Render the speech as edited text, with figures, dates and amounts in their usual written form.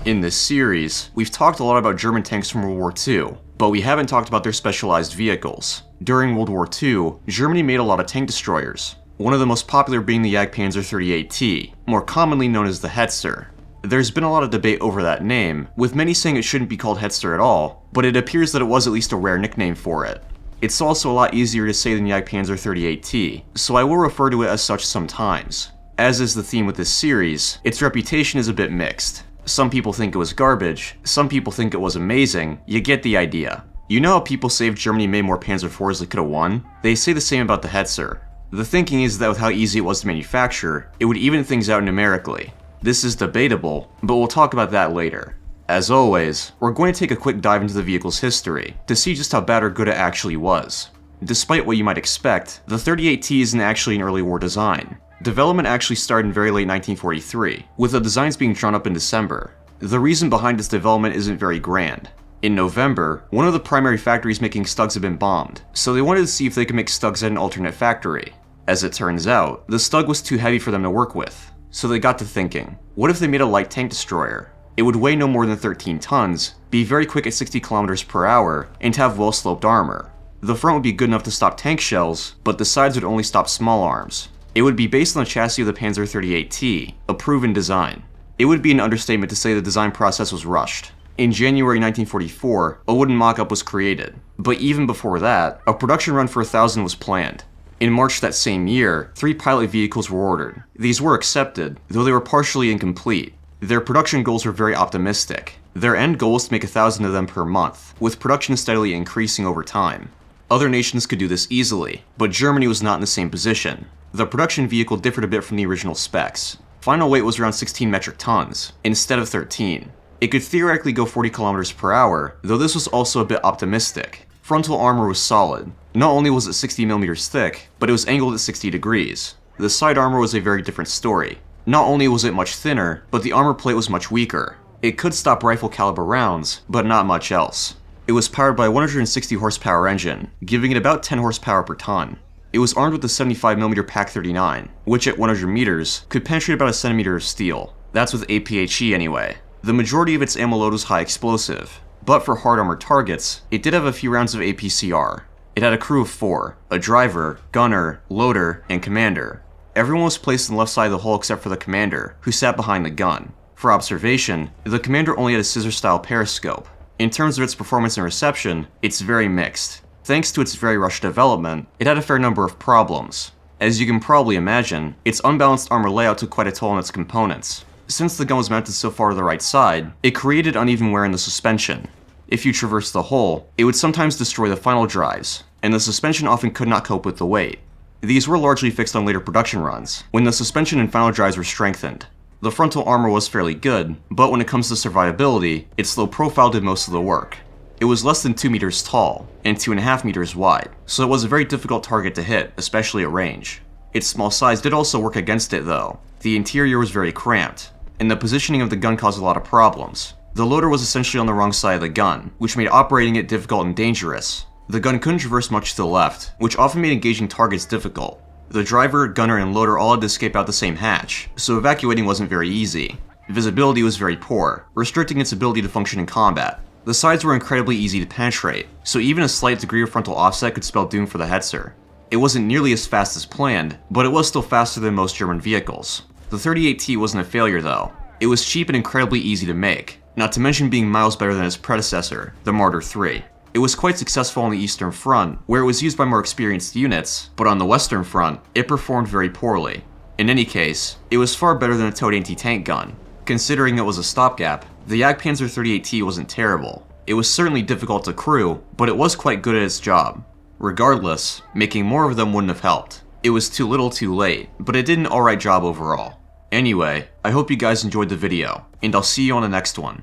In this series, we've talked a lot about German tanks from World War II, but we haven't talked about their specialized vehicles. During World War II, Germany made a lot of tank destroyers, one of the most popular being the Jagdpanzer 38T, more commonly known as the Hetzer. There's been a lot of debate over that name, with many saying it shouldn't be called Hetzer at all, but it appears that it was at least a rare nickname for it. It's also a lot easier to say than Jagdpanzer 38T, so I will refer to it as such sometimes. As is the theme with this series, its reputation is a bit mixed. Some people think it was garbage, some people think it was amazing, you get the idea. You know how people say if Germany made more Panzer IVs they could have won? They say the same about the Hetzer. The thinking is that with how easy it was to manufacture, it would even things out numerically. This is debatable, but we'll talk about that later. As always, we're going to take a quick dive into the vehicle's history, to see just how bad or good it actually was. Despite what you might expect, the 38T isn't actually an early war design. Development actually started in very late 1943, with the designs being drawn up in December. The reason behind its development isn't very grand. In November, one of the primary factories making Stugs had been bombed, so they wanted to see if they could make Stugs at an alternate factory. As it turns out, the Stug was too heavy for them to work with, so they got to thinking, what if they made a light tank destroyer? It would weigh no more than 13 tons, be very quick at 60 kilometers per hour, and have well-sloped armor. The front would be good enough to stop tank shells, but the sides would only stop small arms. It would be based on the chassis of the Panzer 38T, a proven design. It would be an understatement to say the design process was rushed. In January 1944, a wooden mock-up was created, but even before that, a production run for 1,000 was planned. In March that same year, 3 pilot vehicles were ordered. These were accepted, though they were partially incomplete. Their production goals were very optimistic. Their end goal was to make 1,000 of them per month, with production steadily increasing over time. Other nations could do this easily, but Germany was not in the same position. The production vehicle differed a bit from the original specs. Final weight was around 16 metric tons, instead of 13. It could theoretically go 40 kilometers per hour, though this was also a bit optimistic. Frontal armor was solid. Not only was it 60 millimeters thick, but it was angled at 60 degrees. The side armor was a very different story. Not only was it much thinner, but the armor plate was much weaker. It could stop rifle caliber rounds, but not much else. It was powered by a 160 horsepower engine, giving it about 10 horsepower per ton. It was armed with the 75mm Pak 39, which at 100 meters could penetrate about a centimeter of steel. That's with APHE anyway. The majority of its ammo load was high explosive, but for hard armored targets, it did have a few rounds of APCR. It had a crew of 4, a driver, gunner, loader, and commander. Everyone was placed on the left side of the hull except for the commander, who sat behind the gun. For observation, the commander only had a scissor-style periscope. In terms of its performance and reception, it's very mixed. Thanks to its very rushed development, it had a fair number of problems. As you can probably imagine, its unbalanced armor layout took quite a toll on its components. Since the gun was mounted so far to the right side, it created uneven wear in the suspension. If you traversed the hull, it would sometimes destroy the final drives, and the suspension often could not cope with the weight. These were largely fixed on later production runs, when the suspension and final drives were strengthened. The frontal armor was fairly good, but when it comes to survivability, its low profile did most of the work. It was less than 2 meters tall, and 2.5 meters wide, so it was a very difficult target to hit, especially at range. Its small size did also work against it though. The interior was very cramped, and the positioning of the gun caused a lot of problems. The loader was essentially on the wrong side of the gun, which made operating it difficult and dangerous. The gun couldn't traverse much to the left, which often made engaging targets difficult. The driver, gunner, and loader all had to escape out the same hatch, so evacuating wasn't very easy. Visibility was very poor, restricting its ability to function in combat. The sides were incredibly easy to penetrate, so even a slight degree of frontal offset could spell doom for the Hetzer. It wasn't nearly as fast as planned, but it was still faster than most German vehicles. The 38T wasn't a failure though. It was cheap and incredibly easy to make, not to mention being miles better than its predecessor, the Marder III. It was quite successful on the Eastern Front, where it was used by more experienced units, but on the Western Front, it performed very poorly. In any case, it was far better than a towed anti-tank gun. Considering it was a stopgap, the Jagdpanzer 38T wasn't terrible. It was certainly difficult to crew, but it was quite good at its job. Regardless, making more of them wouldn't have helped. It was too little too late, but it did an alright job overall. Anyway, I hope you guys enjoyed the video, and I'll see you on the next one.